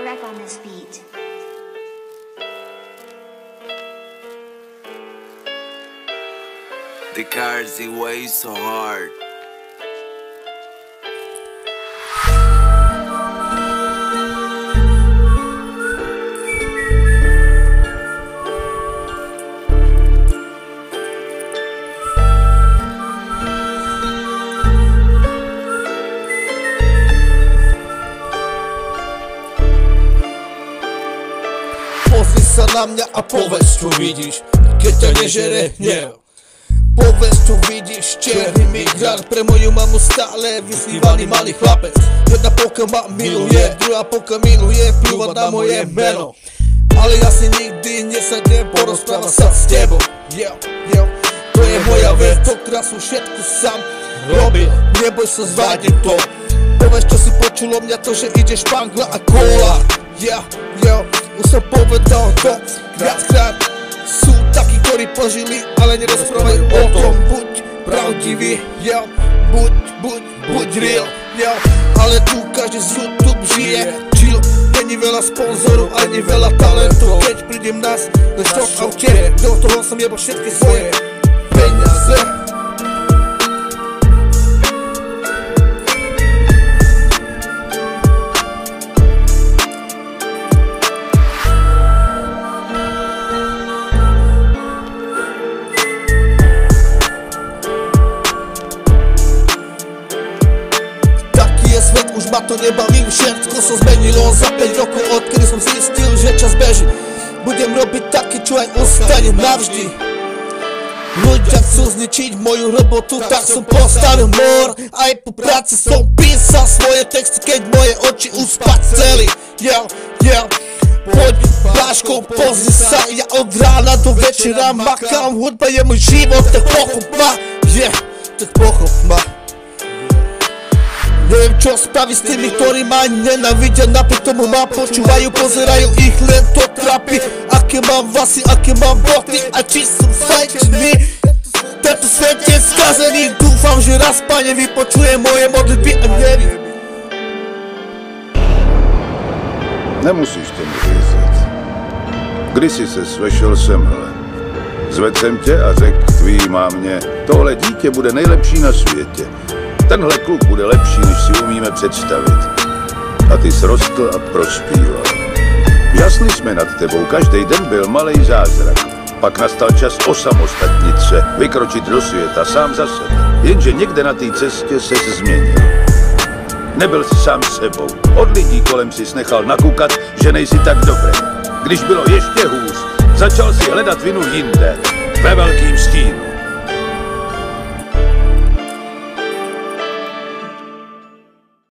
Irek on this beat. The cars they way so hard. Pozri sa na mňa a povedz, čo vidíš, keď ťa nežere hnev. Povedz, čo vidíš, černý migrant, pre moju mamu stále vysnívaný malý chlapec. Jedna polka ma miluje, druhá polka miluje pľúvať na moje meno. Ale ja si nikdy nesadnem, porozprávam sa s tebou. To je moja vec, to krásu všetko sám robil, neboj sa zvadiť to. Povedz, čo si počulo mňa to, že ideš špangla a kola. Už som povedal to viackrát. Sú takí, ktorí požili, ale nerozprávajú o tom. Buď pravdivý, buď real, ale tu každý z YouTube žije chill. Není veľa sponzorov, ani veľa talentov. Keď prídem nás, lež to v aute, do toho som jebal všetky svoje peniaze. Svet už ma to nebaví, všetko sa zmenilo za 5 rokov, odkedy som zistil, že čas beží. Budem robiť taký, čo aj ostane navždy. Ľudia chcú zničiť moju robotu, tak som postavil mor. Aj po práci som písal svoje texty, keď moje oči uspať celý. Poď Báško, pozri sa, ja od rána do večera makám. Hudba je môj život, tak pochop ma, tak pochop ma. Neviem čo spraviť s tými, ktorí ma nenávidia, napriek tomu ma počúvajú, pozerajú, ich len to trápi. Aké mám vlasy, aké mám boty a či som zajčený. Tento svet je skazený, dúfam, že raz Pane vypočuje moje modlitby a nevím. Nemusíš tomu věřit. Kdysi se svešel semhle. Zvedl jsem tě a řekl tvý mámě, tohle dítě bude nejlepší na světě. Tenhle kluk bude lepší, než si umíme představit. A ty srostl a prospíval. Jasli jsme nad tebou, každý den byl malej zázrak. Pak nastal čas osamostatnit se, vykročit do světa sám za sebe. Jenže někde na té cestě ses změnil. Nebyl jsi sám sebou. Od lidí kolem si nechal nakukat, že nejsi tak dobrý. Když bylo ještě hůř, začal si hledat vinu jinde, ve velkým stínu.